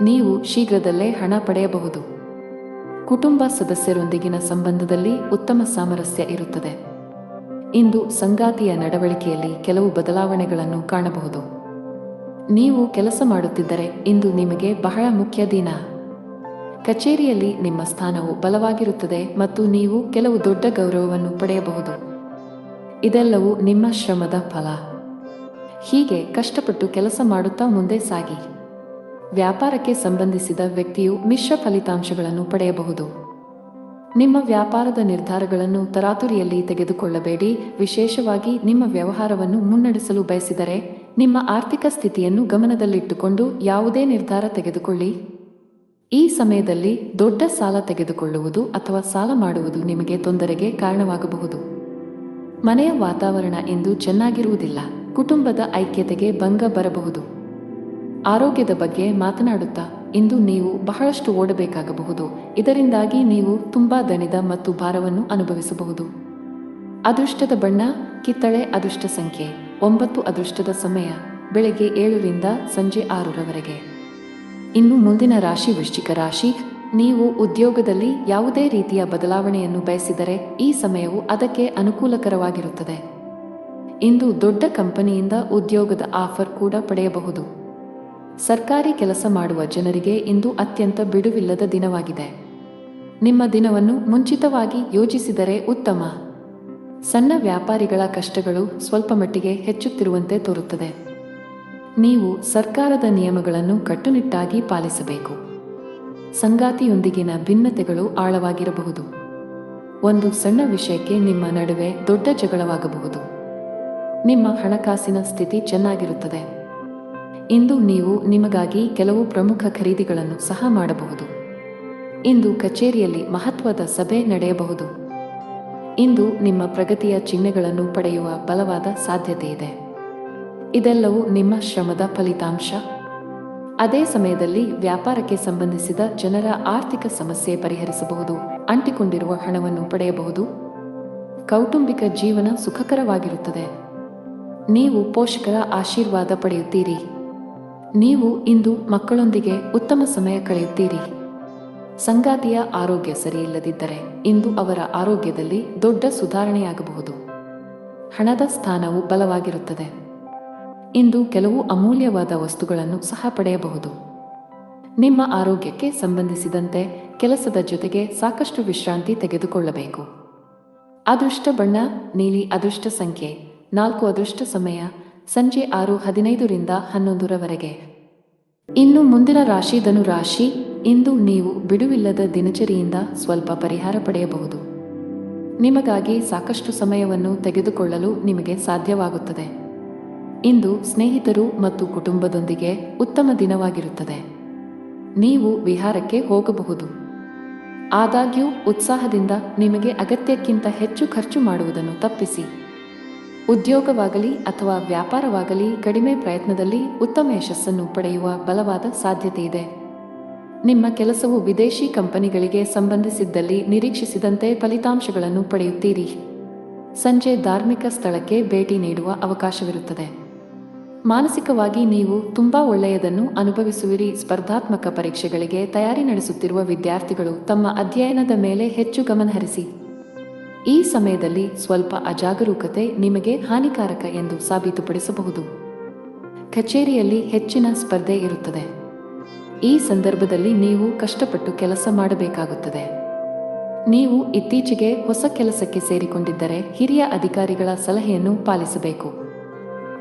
S1: ನೀವು ಶೀಘ್ರದಲ್ಲೇ ಹಣ ಪಡೆಯಬಹುದು. ಕುಟುಂಬ ಸದಸ್ಯರೊಂದಿಗಿನ ಸಂಬಂಧದಲ್ಲಿ ಉತ್ತಮ ಸಾಮರಸ್ಯ ಇರುತ್ತದೆ. ಇಂದು ಸಂಗಾತಿಯ ನಡವಳಿಕೆಯಲ್ಲಿ ಕೆಲವು ಬದಲಾವಣೆಗಳನ್ನು ಕಾಣಬಹುದು. ನೀವು ಕೆಲಸ ಮಾಡುತ್ತಿದ್ದರೆ ಇಂದು ನಿಮಗೆ ಬಹಳ ಮುಖ್ಯ ದಿನ. ಕಚೇರಿಯಲ್ಲಿ ನಿಮ್ಮ ಸ್ಥಾನವು ಬಲವಾಗಿರುತ್ತದೆ ಮತ್ತು ನೀವು ಕೆಲವು ದೊಡ್ಡ ಗೌರವವನ್ನು ಪಡೆಯಬಹುದು. ಇದೆಲ್ಲವೂ ನಿಮ್ಮ ಶ್ರಮದ ಫಲ. ಹೀಗೆ ಕಷ್ಟಪಟ್ಟು ಕೆಲಸ ಮಾಡುತ್ತಾ ಮುಂದೆ ಸಾಗಿ. ವ್ಯಾಪಾರಕ್ಕೆ ಸಂಬಂಧಿಸಿದ ವ್ಯಕ್ತಿಯು ಮಿಶ್ರ ಫಲಿತಾಂಶಗಳನ್ನು ಪಡೆಯಬಹುದು. ನಿಮ್ಮ ವ್ಯಾಪಾರದ ನಿರ್ಧಾರಗಳನ್ನು ತರಾತುರಿಯಲ್ಲಿ ತೆಗೆದುಕೊಳ್ಳಬೇಡಿ. ವಿಶೇಷವಾಗಿ ನಿಮ್ಮ ವ್ಯವಹಾರವನ್ನು ಮುನ್ನಡೆಸಲು ಬಯಸಿದರೆ ನಿಮ್ಮ ಆರ್ಥಿಕ ಸ್ಥಿತಿಯನ್ನು ಗಮನದಲ್ಲಿಟ್ಟುಕೊಂಡು ಯಾವುದೇ ನಿರ್ಧಾರ ತೆಗೆದುಕೊಳ್ಳಿ. ಈ ಸಮಯದಲ್ಲಿ ದೊಡ್ಡ ಸಾಲ ತೆಗೆದುಕೊಳ್ಳುವುದು ಅಥವಾ ಸಾಲ ಮಾಡುವುದು ನಿಮಗೆ ತೊಂದರೆಗೆ ಕಾರಣವಾಗಬಹುದು. ಮನೆಯ ವಾತಾವರಣ ಇಂದು ಚೆನ್ನಾಗಿರುವುದಿಲ್ಲ. ಕುಟುಂಬದ ಐಕ್ಯತೆಗೆ ಭಂಗ ಬರಬಹುದು. ಆರೋಗ್ಯದ ಬಗ್ಗೆ ಮಾತನಾಡುತ್ತಾ ಇಂದು ನೀವು ಬಹಳಷ್ಟು ಓಡಬೇಕಾಗಬಹುದು. ಇದರಿಂದಾಗಿ ನೀವು ತುಂಬಾ ದಣಿದ ಮತ್ತು ಭಾರವನ್ನು ಅನುಭವಿಸಬಹುದು. ಅದೃಷ್ಟದ ಬಣ್ಣ ಕಿತ್ತಳೆ. ಅದೃಷ್ಟ ಸಂಖ್ಯೆ 9. ಅದೃಷ್ಟದ ಸಮಯ ಬೆಳಗ್ಗೆ 7 ರಿಂದ ಸಂಜೆ 6 ರವರೆಗೆ. ಇನ್ನು ಮುಂದಿನ ರಾಶಿ ವೃಶ್ಚಿಕ ರಾಶಿ. ನೀವು ಉದ್ಯೋಗದಲ್ಲಿ ಯಾವುದೇ ರೀತಿಯ ಬದಲಾವಣೆಯನ್ನು ಬಯಸಿದರೆ ಈ ಸಮಯವು ಅದಕ್ಕೆ ಅನುಕೂಲಕರವಾಗಿರುತ್ತದೆ. ಇಂದು ದೊಡ್ಡ ಕಂಪನಿಯಿಂದ ಉದ್ಯೋಗದ ಆಫರ್ ಕೂಡ ಪಡೆಯಬಹುದು. ಸರ್ಕಾರಿ ಕೆಲಸ ಮಾಡುವ ಜನರಿಗೆ ಇಂದು ಅತ್ಯಂತ ಬಿಡುವಿಲ್ಲದ ದಿನವಾಗಿದೆ. ನಿಮ್ಮ ದಿನವನ್ನು ಮುಂಚಿತವಾಗಿ ಯೋಜಿಸಿದರೆ ಉತ್ತಮ. ಸಣ್ಣ ವ್ಯಾಪಾರಿಗಳ ಕಷ್ಟಗಳು ಸ್ವಲ್ಪ ಮಟ್ಟಿಗೆ ಹೆಚ್ಚುತ್ತಿರುವಂತೆ ತೋರುತ್ತದೆ. ನೀವು ಸರ್ಕಾರದ ನಿಯಮಗಳನ್ನು ಕಟ್ಟುನಿಟ್ಟಾಗಿ ಪಾಲಿಸಬೇಕು. ಸಂಗಾತಿಯೊಂದಿಗಿನ ಭಿನ್ನತೆಗಳು ಆಳವಾಗಿರಬಹುದು. ಒಂದು ಸಣ್ಣ ವಿಷಯಕ್ಕೆ ನಿಮ್ಮ ನಡುವೆ ದೊಡ್ಡ ಜಗಳವಾಗಬಹುದು. ನಿಮ್ಮ ಹಣಕಾಸಿನ ಸ್ಥಿತಿ ಚೆನ್ನಾಗಿರುತ್ತದೆ. ಇಂದು ನೀವು ನಿಮಗಾಗಿ ಕೆಲವು ಪ್ರಮುಖ ಖರೀದಿಗಳನ್ನು ಸಹ ಮಾಡಬಹುದು. ಇಂದು ಕಚೇರಿಯಲ್ಲಿ ಮಹತ್ವದ ಸಭೆ ನಡೆಯಬಹುದು. ಇಂದು ನಿಮ್ಮ ಪ್ರಗತಿಯ ಚಿಹ್ನೆಗಳನ್ನು ಪಡೆಯುವ ಬಲವಾದ ಸಾಧ್ಯತೆಯಿದೆ. ಇದೆಲ್ಲವೂ ನಿಮ್ಮ ಶ್ರಮದ ಫಲಿತಾಂಶ. ಅದೇ ಸಮಯದಲ್ಲಿ ವ್ಯಾಪಾರಕ್ಕೆ ಸಂಬಂಧಿಸಿದ ಜನರ ಆರ್ಥಿಕ ಸಮಸ್ಯೆ ಪರಿಹರಿಸಬಹುದು. ಅಂಟಿಕೊಂಡಿರುವ ಹಣವನ್ನು ಪಡೆಯಬಹುದು. ಕೌಟುಂಬಿಕ ಜೀವನ ಸುಖಕರವಾಗಿರುತ್ತದೆ. ನೀವು ಪೋಷಕರ ಆಶೀರ್ವಾದ ಪಡೆಯುತ್ತೀರಿ. ನೀವು ಇಂದು ಮಕ್ಕಳೊಂದಿಗೆ ಉತ್ತಮ ಸಮಯ ಕಳೆಯುತ್ತೀರಿ. ಸಂಗಾತಿಯ ಆರೋಗ್ಯ ಸರಿಯಿಲ್ಲದಿದ್ದರೆ ಇಂದು ಅವರ ಆರೋಗ್ಯದಲ್ಲಿ ದೊಡ್ಡ ಸುಧಾರಣೆಯಾಗಬಹುದು. ಹಣದ ಸ್ಥಾನವು ಬಲವಾಗಿರುತ್ತದೆ. ಇಂದು ಕೆಲವು ಅಮೂಲ್ಯವಾದ ವಸ್ತುಗಳನ್ನು ಸಹ ಪಡೆಯಬಹುದು. ನಿಮ್ಮ ಆರೋಗ್ಯಕ್ಕೆ ಸಂಬಂಧಿಸಿದಂತೆ ಕೆಲಸದ ಜೊತೆಗೆ ಸಾಕಷ್ಟು ವಿಶ್ರಾಂತಿ ತೆಗೆದುಕೊಳ್ಳಬೇಕು. ಅದೃಷ್ಟ ಬಣ್ಣ ನೀಲಿ. ಅದೃಷ್ಟ ಸಂಖ್ಯೆ 4. ಅದೃಷ್ಟ ಸಮಯ ಸಂಜೆ 6:15 ರಿಂದ 11 ರವರೆಗೆ. ಇನ್ನು ಮುಂದಿನ ರಾಶಿ ಧನುರಾಶಿ. ಇಂದು ನೀವು ಬಿಡುವಿಲ್ಲದ ದಿನಚರಿಯಿಂದ ಸ್ವಲ್ಪ ಪರಿಹಾರ ಪಡೆಯಬಹುದು. ನಿಮಗಾಗಿ ಸಾಕಷ್ಟು ಸಮಯವನ್ನು ತೆಗೆದುಕೊಳ್ಳಲು ನಿಮಗೆ ಸಾಧ್ಯವಾಗುತ್ತದೆ. ಇಂದು ಸ್ನೇಹಿತರು ಮತ್ತು ಕುಟುಂಬದೊಂದಿಗೆ ಉತ್ತಮ ದಿನವಾಗಿರುತ್ತದೆ. ನೀವು ವಿಹಾರಕ್ಕೆ ಹೋಗಬಹುದು. ಆದಾಗ್ಯೂ ಉತ್ಸಾಹದಿಂದ ನಿಮಗೆ ಅಗತ್ಯಕ್ಕಿಂತ ಹೆಚ್ಚು ಖರ್ಚು ಮಾಡುವುದನ್ನು ತಪ್ಪಿಸಿ. ಉದ್ಯೋಗವಾಗಲಿ ಅಥವಾ ವ್ಯಾಪಾರವಾಗಲಿ ಕಡಿಮೆ ಪ್ರಯತ್ನದಲ್ಲಿ ಉತ್ತಮ ಯಶಸ್ಸನ್ನು ಪಡೆಯುವ ಬಲವಾದ ಸಾಧ್ಯತೆಯಿದೆ. ನಿಮ್ಮ ಕೆಲಸವು ವಿದೇಶಿ ಕಂಪನಿಗಳಿಗೆ ಸಂಬಂಧಿಸಿದ್ದಲ್ಲಿ ನಿರೀಕ್ಷಿಸಿದಂತೆ ಫಲಿತಾಂಶಗಳನ್ನು ಪಡೆಯುತ್ತೀರಿ. ಸಂಜೆ ಧಾರ್ಮಿಕ ಸ್ಥಳಕ್ಕೆ ಭೇಟಿ ನೀಡುವ ಅವಕಾಶವಿರುತ್ತದೆ. ಮಾನಸಿಕವಾಗಿ ನೀವು ತುಂಬಾ ಒಳ್ಳೆಯದನ್ನು ಅನುಭವಿಸುವಿರಿ. ಸ್ಪರ್ಧಾತ್ಮಕ ಪರೀಕ್ಷೆಗಳಿಗೆ ತಯಾರಿ ನಡೆಸುತ್ತಿರುವ ವಿದ್ಯಾರ್ಥಿಗಳು ತಮ್ಮ ಅಧ್ಯಯನದ ಮೇಲೆ ಹೆಚ್ಚು ಗಮನಹರಿಸಿ. ಈ ಸಮಯದಲ್ಲಿ ಸ್ವಲ್ಪ ಅಜಾಗರೂಕತೆ ನಿಮಗೆ ಹಾನಿಕಾರಕ ಎಂದು ಸಾಬೀತುಪಡಿಸಬಹುದು. ಕಚೇರಿಯಲ್ಲಿ ಹೆಚ್ಚಿನ ಸ್ಪರ್ಧೆ ಇರುತ್ತದೆ. ಈ ಸಂದರ್ಭದಲ್ಲಿ ನೀವು ಕಷ್ಟಪಟ್ಟು ಕೆಲಸ ಮಾಡಬೇಕಾಗುತ್ತದೆ. ನೀವು ಇತ್ತೀಚೆಗೆ ಹೊಸ ಕೆಲಸಕ್ಕೆ ಸೇರಿಕೊಂಡಿದ್ದರೆ ಹಿರಿಯ ಅಧಿಕಾರಿಗಳ ಸಲಹೆಯನ್ನು ಪಾಲಿಸಬೇಕು.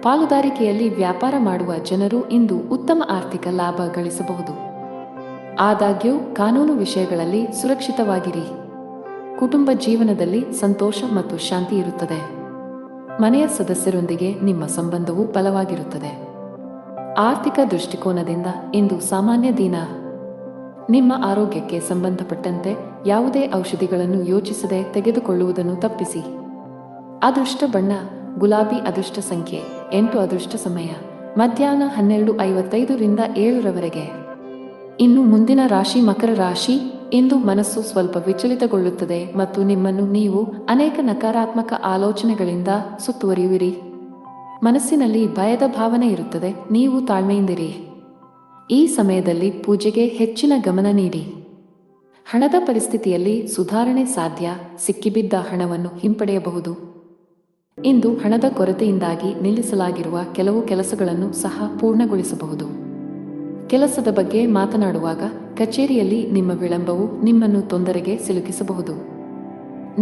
S1: ಪಾಲುದಾರಿಕೆಯಲ್ಲಿ ವ್ಯಾಪಾರ ಮಾಡುವ ಜನರು ಇಂದು ಉತ್ತಮ ಆರ್ಥಿಕ ಲಾಭ ಗಳಿಸಬಹುದು. ಆದಾಗ್ಯೂ ಕಾನೂನು ವಿಷಯಗಳಲ್ಲಿ ಸುರಕ್ಷಿತವಾಗಿರಿ. ಕುಟುಂಬ ಜೀವನದಲ್ಲಿ ಸಂತೋಷ ಮತ್ತು ಶಾಂತಿ ಇರುತ್ತದೆ. ಮನೆಯ ಸದಸ್ಯರೊಂದಿಗೆ ನಿಮ್ಮ ಸಂಬಂಧವು ಬಲವಾಗಿರುತ್ತದೆ. ಆರ್ಥಿಕ ದೃಷ್ಟಿಕೋನದಿಂದ ಇಂದು ಸಾಮಾನ್ಯ ದಿನ. ನಿಮ್ಮ ಆರೋಗ್ಯಕ್ಕೆ ಸಂಬಂಧಪಟ್ಟಂತೆ ಯಾವುದೇ ಔಷಧಿಗಳನ್ನು ಯೋಚಿಸದೆ ತೆಗೆದುಕೊಳ್ಳುವುದನ್ನು ತಪ್ಪಿಸಿ. ಅದೃಷ್ಟ ಬಣ್ಣ ಗುಲಾಬಿ. ಅದೃಷ್ಟ ಸಂಖ್ಯೆ 8. ಅದೃಷ್ಟ ಸಮಯ ಮಧ್ಯಾಹ್ನ 12:55 ರಿಂದ 7 ಇನ್ನು ಮುಂದಿನ ರಾಶಿ ಮಕರ ರಾಶಿ. ಇಂದು ಮನಸ್ಸು ಸ್ವಲ್ಪ ವಿಚಲಿತಗೊಳ್ಳುತ್ತದೆ ಮತ್ತು ನಿಮ್ಮನ್ನು ನೀವು ಅನೇಕ ನಕಾರಾತ್ಮಕ ಆಲೋಚನೆಗಳಿಂದ ಸುತ್ತುವರಿಯುವಿರಿ. ಮನಸ್ಸಿನಲ್ಲಿ ಭಯದ ಭಾವನೆ ಇರುತ್ತದೆ. ನೀವು ತಾಳ್ಮೆಯಿಂದಿರಿ. ಈ ಸಮಯದಲ್ಲಿ ಪೂಜೆಗೆ ಹೆಚ್ಚಿನ ಗಮನ ನೀಡಿ. ಹಣದ ಪರಿಸ್ಥಿತಿಯಲ್ಲಿ ಸುಧಾರಣೆ ಸಾಧ್ಯ. ಸಿಕ್ಕಿಬಿದ್ದ ಹಣವನ್ನು ಹಿಂಪಡೆಯಬಹುದು. ಇಂದು ಹಣದ ಕೊರತೆಯಿಂದಾಗಿ ನಿಲ್ಲಿಸಲಾಗಿರುವ ಕೆಲವು ಕೆಲಸಗಳನ್ನು ಸಹ ಪೂರ್ಣಗೊಳಿಸಬಹುದು. ಕೆಲಸದ ಬಗ್ಗೆ ಮಾತನಾಡುವಾಗ ಕಚೇರಿಯಲ್ಲಿ ನಿಮ್ಮ ವಿಳಂಬವು ನಿಮ್ಮನ್ನು ತೊಂದರೆಗೆ ಸಿಲುಕಿಸಬಹುದು.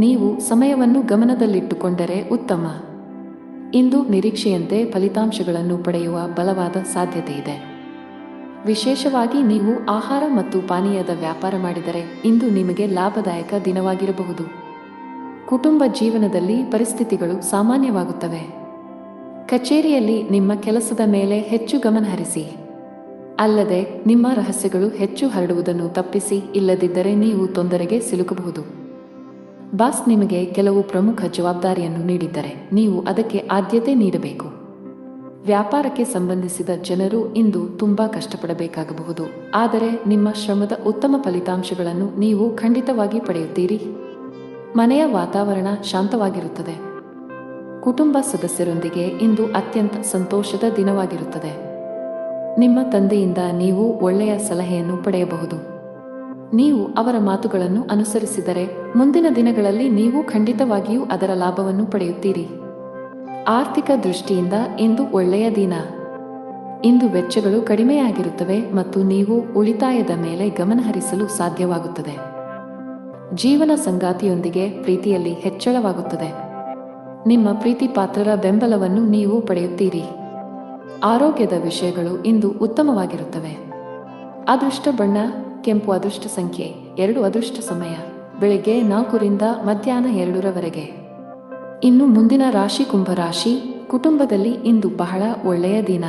S1: ನೀವು ಸಮಯವನ್ನು ಗಮನದಲ್ಲಿಟ್ಟುಕೊಂಡರೆ ಉತ್ತಮ. ಇಂದು ನಿರೀಕ್ಷೆಯಂತೆ ಫಲಿತಾಂಶಗಳನ್ನು ಪಡೆಯುವ ಬಲವಾದ ಸಾಧ್ಯತೆಯಿದೆ. ವಿಶೇಷವಾಗಿ ನೀವು ಆಹಾರ ಮತ್ತು ಪಾನೀಯದ ವ್ಯಾಪಾರ ಮಾಡಿದರೆ ಇಂದು ನಿಮಗೆ ಲಾಭದಾಯಕ ದಿನವಾಗಿರಬಹುದು. ಕುಟುಂಬ ಜೀವನದಲ್ಲಿ ಪರಿಸ್ಥಿತಿಗಳು ಸಾಮಾನ್ಯವಾಗುತ್ತವೆ. ಕಚೇರಿಯಲ್ಲಿ ನಿಮ್ಮ ಕೆಲಸದ ಮೇಲೆ ಹೆಚ್ಚು ಗಮನಹರಿಸಿ. ಅಲ್ಲದೆ ನಿಮ್ಮ ರಹಸ್ಯಗಳು ಹೆಚ್ಚು ಹರಡುವುದನ್ನು ತಪ್ಪಿಸಿ. ಇಲ್ಲದಿದ್ದರೆ ನೀವು ತೊಂದರೆಗೆ ಸಿಲುಕಬಹುದು. ಬಾಸ್ ನಿಮಗೆ ಕೆಲವು ಪ್ರಮುಖ ಜವಾಬ್ದಾರಿಯನ್ನು ನೀಡಿದ್ದರೆ ನೀವು ಅದಕ್ಕೆ ಆದ್ಯತೆ ನೀಡಬೇಕು. ವ್ಯಾಪಾರಕ್ಕೆ ಸಂಬಂಧಿಸಿದ ಜನರು ಇಂದು ತುಂಬಾ ಕಷ್ಟಪಡಬೇಕಾಗಬಹುದು. ಆದರೆ ನಿಮ್ಮ ಶ್ರಮದ ಉತ್ತಮ ಫಲಿತಾಂಶಗಳನ್ನು ನೀವು ಖಂಡಿತವಾಗಿ ಪಡೆಯುತ್ತೀರಿ. ಮನೆಯ ವಾತಾವರಣ ಶಾಂತವಾಗಿರುತ್ತದೆ. ಕುಟುಂಬ ಸದಸ್ಯರೊಂದಿಗೆ ಇಂದು ಅತ್ಯಂತ ಸಂತೋಷದ ದಿನವಾಗಿರುತ್ತದೆ. ನಿಮ್ಮ ತಂದೆಯಿಂದ ನೀವು ಒಳ್ಳೆಯ ಸಲಹೆಯನ್ನು ಪಡೆಯಬಹುದು. ನೀವು ಅವರ ಮಾತುಗಳನ್ನು ಅನುಸರಿಸಿದರೆ ಮುಂದಿನ ದಿನಗಳಲ್ಲಿ ನೀವು ಖಂಡಿತವಾಗಿಯೂ ಅದರ ಲಾಭವನ್ನು ಪಡೆಯುತ್ತೀರಿ. ಆರ್ಥಿಕ ದೃಷ್ಟಿಯಿಂದ ಇಂದು ಒಳ್ಳೆಯ ದಿನ. ಇಂದು ವೆಚ್ಚಗಳು ಕಡಿಮೆಯಾಗಿರುತ್ತವೆ ಮತ್ತು ನೀವು ಉಳಿತಾಯದ ಮೇಲೆ ಗಮನಹರಿಸಲು ಸಾಧ್ಯವಾಗುತ್ತದೆ. ಜೀವನ ಸಂಗಾತಿಯೊಂದಿಗೆ ಪ್ರೀತಿಯಲ್ಲಿ ಹೆಚ್ಚಳವಾಗುತ್ತದೆ. ನಿಮ್ಮ ಪ್ರೀತಿ ಪಾತ್ರರ ಬೆಂಬಲವನ್ನು ನೀವು ಪಡೆಯುತ್ತೀರಿ. ಆರೋಗ್ಯದ ವಿಷಯಗಳು ಇಂದು ಉತ್ತಮವಾಗಿರುತ್ತವೆ. ಅದೃಷ್ಟ ಬಣ್ಣ ಕೆಂಪು. ಅದೃಷ್ಟ ಸಂಖ್ಯೆ 2. ಅದೃಷ್ಟ ಸಮಯ ಬೆಳಿಗ್ಗೆ 4 ರಿಂದ ಮಧ್ಯಾಹ್ನ 2 ಇನ್ನು ಮುಂದಿನ ರಾಶಿ ಕುಂಭರಾಶಿ. ಕುಟುಂಬದಲ್ಲಿ ಇಂದು ಬಹಳ ಒಳ್ಳೆಯ ದಿನ.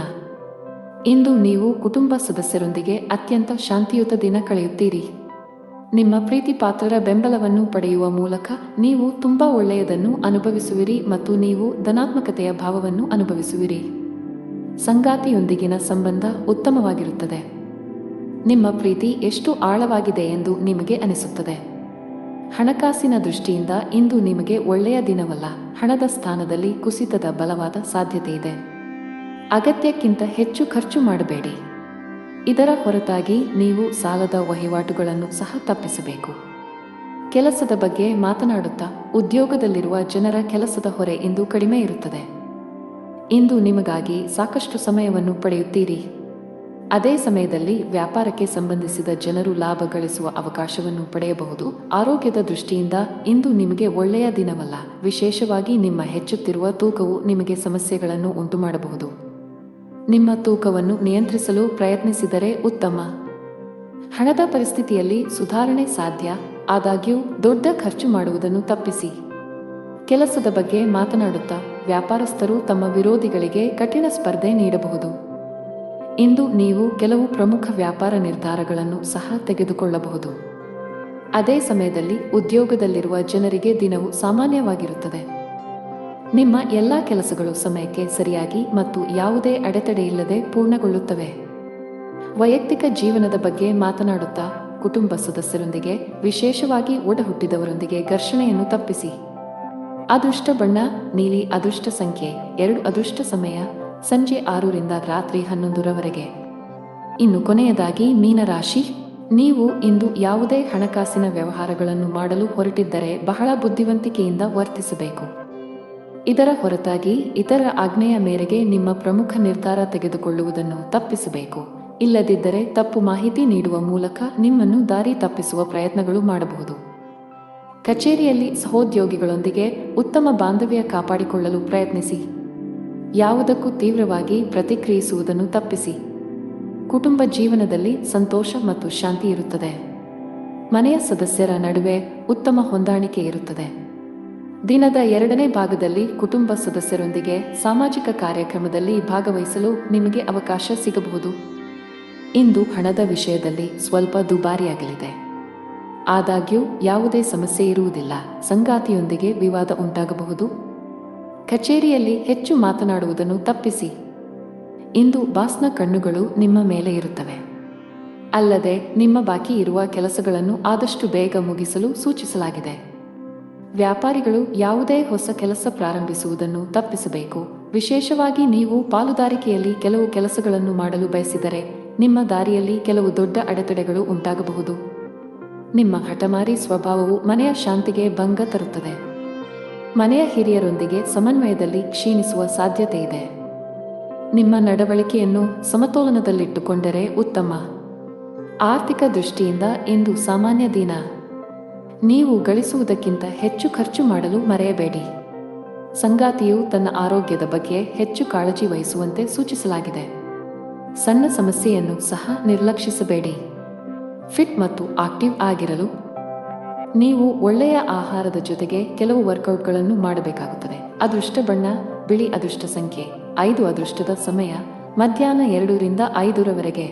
S1: ಇಂದು ನೀವು ಕುಟುಂಬ ಸದಸ್ಯರೊಂದಿಗೆ ಅತ್ಯಂತ ಶಾಂತಿಯುತ ದಿನ ಕಳೆಯುತ್ತೀರಿ. ನಿಮ್ಮ ಪ್ರೀತಿ ಪಾತ್ರರ ಬೆಂಬಲವನ್ನು ಪಡೆಯುವ ಮೂಲಕ ನೀವು ತುಂಬಾ ಒಳ್ಳೆಯದನ್ನು ಅನುಭವಿಸುವಿರಿ ಮತ್ತು ನೀವು ಧನಾತ್ಮಕತೆಯ ಭಾವವನ್ನು ಅನುಭವಿಸುವಿರಿ. ಸಂಗಾತಿಯೊಂದಿಗಿನ ಸಂಬಂಧ ಉತ್ತಮವಾಗಿರುತ್ತದೆ. ನಿಮ್ಮ ಪ್ರೀತಿ ಎಷ್ಟು ಆಳವಾಗಿದೆ ಎಂದು ನಿಮಗೆ ಅನಿಸುತ್ತದೆ. ಹಣಕಾಸಿನ ದೃಷ್ಟಿಯಿಂದ ಇಂದು ನಿಮಗೆ ಒಳ್ಳೆಯ ದಿನವಲ್ಲ. ಹಣದ ಸ್ಥಾನದಲ್ಲಿ ಕುಸಿತದ ಬಲವಾದ ಸಾಧ್ಯತೆಯಿದೆ. ಅಗತ್ಯಕ್ಕಿಂತ ಹೆಚ್ಚು ಖರ್ಚು ಮಾಡಬೇಡಿ. ಇದರ ಹೊರತಾಗಿ ನೀವು ಸಾಲದ ವಹಿವಾಟುಗಳನ್ನು ಸಹ ತಪ್ಪಿಸಬೇಕು. ಕೆಲಸದ ಬಗ್ಗೆ ಮಾತನಾಡುತ್ತಾ ಉದ್ಯೋಗದಲ್ಲಿರುವ ಜನರ ಕೆಲಸದ ಹೊರೆ ಇಂದು ಕಡಿಮೆ ಇರುತ್ತದೆ. ಇಂದು ನಿಮಗಾಗಿ ಸಾಕಷ್ಟು ಸಮಯವನ್ನು ಪಡೆಯುತ್ತೀರಿ. ಅದೇ ಸಮಯದಲ್ಲಿ ವ್ಯಾಪಾರಕ್ಕೆ ಸಂಬಂಧಿಸಿದ ಜನರು ಲಾಭ ಗಳಿಸುವ ಅವಕಾಶವನ್ನು ಪಡೆಯಬಹುದು. ಆರೋಗ್ಯದ ದೃಷ್ಟಿಯಿಂದ ಇಂದು ನಿಮಗೆ ಒಳ್ಳೆಯ ದಿನವಲ್ಲ. ವಿಶೇಷವಾಗಿ ನಿಮ್ಮ ಹೆಚ್ಚುತ್ತಿರುವ ತೂಕವು ನಿಮಗೆ ಸಮಸ್ಯೆಗಳನ್ನು ಉಂಟುಮಾಡಬಹುದು. ನಿಮ್ಮ ತೂಕವನ್ನು ನಿಯಂತ್ರಿಸಲು ಪ್ರಯತ್ನಿಸಿದರೆ ಉತ್ತಮ. ಹಣದ ಪರಿಸ್ಥಿತಿಯಲ್ಲಿ ಸುಧಾರಣೆ ಸಾಧ್ಯ, ಆದಾಗ್ಯೂ ದೊಡ್ಡ ಖರ್ಚು ಮಾಡುವುದನ್ನು ತಪ್ಪಿಸಿ. ಕೆಲಸದ ಬಗ್ಗೆ ಮಾತನಾಡುತ್ತಾ ವ್ಯಾಪಾರಸ್ಥರು ತಮ್ಮ ವಿರೋಧಿಗಳಿಗೆ ಕಠಿಣ ಸ್ಪರ್ಧೆ ನೀಡಬಹುದು. ಇಂದು ನೀವು ಕೆಲವು ಪ್ರಮುಖ ವ್ಯಾಪಾರ ನಿರ್ಧಾರಗಳನ್ನು ಸಹ ತೆಗೆದುಕೊಳ್ಳಬಹುದು. ಅದೇ ಸಮಯದಲ್ಲಿ ಉದ್ಯೋಗದಲ್ಲಿರುವ ಜನರಿಗೆ ದಿನವು ಸಾಮಾನ್ಯವಾಗಿರುತ್ತದೆ. ನಿಮ್ಮ ಎಲ್ಲ ಕೆಲಸಗಳು ಸಮಯಕ್ಕೆ ಸರಿಯಾಗಿ ಮತ್ತು ಯಾವುದೇ ಅಡೆತಡೆಯಿಲ್ಲದೆ ಪೂರ್ಣಗೊಳ್ಳುತ್ತವೆ. ವೈಯಕ್ತಿಕ ಜೀವನದ ಬಗ್ಗೆ ಮಾತನಾಡುತ್ತಾ ಕುಟುಂಬ ಸದಸ್ಯರೊಂದಿಗೆ, ವಿಶೇಷವಾಗಿ ಒಡಹುಟ್ಟಿದವರೊಂದಿಗೆ ಘರ್ಷಣೆಯನ್ನು ತಪ್ಪಿಸಿ. ಅದೃಷ್ಟ ಬಣ್ಣ ನೀಲಿ, ಅದೃಷ್ಟ ಸಂಖ್ಯೆ 2, ಅದೃಷ್ಟ ಸಮಯ ಸಂಜೆ 6 ರಿಂದ ರಾತ್ರಿ 11 ರವರೆಗೆ. ಇನ್ನು ಕೊನೆಯದಾಗಿ ಮೀನರಾಶಿ. ನೀವು ಇಂದು ಯಾವುದೇ ಹಣಕಾಸಿನ ವ್ಯವಹಾರಗಳನ್ನು ಮಾಡಲು ಹೊರಟಿದ್ದರೆ ಬಹಳ ಬುದ್ಧಿವಂತಿಕೆಯಿಂದ ವರ್ತಿಸಬೇಕು. ಇದರ ಹೊರತಾಗಿ ಇತರ ಆಜ್ಞೆಯ ಮೇರೆಗೆ ನಿಮ್ಮ ಪ್ರಮುಖ ನಿರ್ಧಾರ ತೆಗೆದುಕೊಳ್ಳುವುದನ್ನು ತಪ್ಪಿಸಬೇಕು. ಇಲ್ಲದಿದ್ದರೆ ತಪ್ಪು ಮಾಹಿತಿ ನೀಡುವ ಮೂಲಕ ನಿಮ್ಮನ್ನು ದಾರಿ ತಪ್ಪಿಸುವ ಪ್ರಯತ್ನಗಳು ಮಾಡಬಹುದು. ಕಚೇರಿಯಲ್ಲಿ ಸಹೋದ್ಯೋಗಿಗಳೊಂದಿಗೆ ಉತ್ತಮ ಬಾಂಧವ್ಯ ಕಾಪಾಡಿಕೊಳ್ಳಲು ಪ್ರಯತ್ನಿಸಿ. ಯಾವುದಕ್ಕೂ ತೀವ್ರವಾಗಿ ಪ್ರತಿಕ್ರಿಯಿಸುವುದನ್ನು ತಪ್ಪಿಸಿ. ಕುಟುಂಬ ಜೀವನದಲ್ಲಿ ಸಂತೋಷ ಮತ್ತು ಶಾಂತಿ ಇರುತ್ತದೆ. ಮನೆಯ ಸದಸ್ಯರ ನಡುವೆ ಉತ್ತಮ ಹೊಂದಾಣಿಕೆ ಇರುತ್ತದೆ. ದಿನದ 2ನೇ ಭಾಗದಲ್ಲಿ ಕುಟುಂಬ ಸದಸ್ಯರೊಂದಿಗೆ ಸಾಮಾಜಿಕ ಕಾರ್ಯಕ್ರಮದಲ್ಲಿ ಭಾಗವಹಿಸಲು ನಿಮಗೆ ಅವಕಾಶ ಸಿಗಬಹುದು. ಇಂದು ಹಣದ ವಿಷಯದಲ್ಲಿ ಸ್ವಲ್ಪ ದುಬಾರಿಯಾಗಲಿದೆ. ಆದಾಗ್ಯೂ ಯಾವುದೇ ಸಮಸ್ಯೆ ಇರುವುದಿಲ್ಲ. ಸಂಗಾತಿಯೊಂದಿಗೆ ವಿವಾದ ಉಂಟಾಗಬಹುದು. ಕಚೇರಿಯಲ್ಲಿ ಹೆಚ್ಚು ಮಾತನಾಡುವುದನ್ನು ತಪ್ಪಿಸಿ. ಇಂದು ಬಾಸ್ನ ಕಣ್ಣುಗಳು ನಿಮ್ಮ ಮೇಲೆ ಇರುತ್ತವೆ. ಅಲ್ಲದೆ ನಿಮ್ಮ ಬಾಕಿ ಇರುವ ಕೆಲಸಗಳನ್ನು ಆದಷ್ಟು ಬೇಗ ಮುಗಿಸಲು ಸೂಚಿಸಲಾಗಿದೆ. ವ್ಯಾಪಾರಿಗಳು ಯಾವುದೇ ಹೊಸ ಕೆಲಸ ಪ್ರಾರಂಭಿಸುವುದನ್ನು ತಪ್ಪಿಸಬೇಕು. ವಿಶೇಷವಾಗಿ ನೀವು ಪಾಲುದಾರಿಕೆಯಲ್ಲಿ ಕೆಲವು ಕೆಲಸಗಳನ್ನು ಮಾಡಲು ಬಯಸಿದರೆ ನಿಮ್ಮ ದಾರಿಯಲ್ಲಿ ಕೆಲವು ದೊಡ್ಡ ಅಡೆತಡೆಗಳು ಉಂಟಾಗಬಹುದು. ನಿಮ್ಮ ಹಠಮಾರಿ ಸ್ವಭಾವವು ಮನೆಯ ಶಾಂತಿಗೆ ಭಂಗ ತರುತ್ತದೆ. ಮನೆಯ ಹಿರಿಯರೊಂದಿಗೆ ಸಮನ್ವಯದಲ್ಲಿ ಕ್ಷೀಣಿಸುವ ಸಾಧ್ಯತೆ ಇದೆ. ನಿಮ್ಮ ನಡವಳಿಕೆಯನ್ನು ಸಮತೋಲನದಲ್ಲಿಟ್ಟುಕೊಂಡರೆ ಉತ್ತಮ. ಆರ್ಥಿಕ ದೃಷ್ಟಿಯಿಂದ ಇಂದು ಸಾಮಾನ್ಯ ದಿನ. ನೀವು ಗಳಿಸುವುದಕ್ಕಿಂತ ಹೆಚ್ಚು ಖರ್ಚು ಮಾಡಲು ಮರೆಯಬೇಡಿ. ಸಂಗಾತಿಯು ತನ್ನ ಆರೋಗ್ಯದ ಬಗ್ಗೆ ಹೆಚ್ಚು ಕಾಳಜಿ ವಹಿಸುವಂತೆ ಸೂಚಿಸಲಾಗಿದೆ. ಸಣ್ಣ ಸಮಸ್ಯೆಯನ್ನು ಸಹ ನಿರ್ಲಕ್ಷಿಸಬೇಡಿ. ಫಿಟ್ ಮತ್ತು ಆಕ್ಟಿವ್ ಆಗಿರಲು ನೀವು ಒಳ್ಳೆಯ ಆಹಾರದ ಜೊತೆಗೆ ಕೆಲವು ವರ್ಕೌಟ್ಗಳನ್ನು ಮಾಡಬೇಕಾಗುತ್ತದೆ. ಅದೃಷ್ಟ ಬಣ್ಣ ಬಿಳಿ, ಅದೃಷ್ಟ ಸಂಖ್ಯೆ 5, ಅದೃಷ್ಟದ ಸಮಯ ಮಧ್ಯಾಹ್ನ 2 ರಿಂದ 5 ರವರೆಗೆ.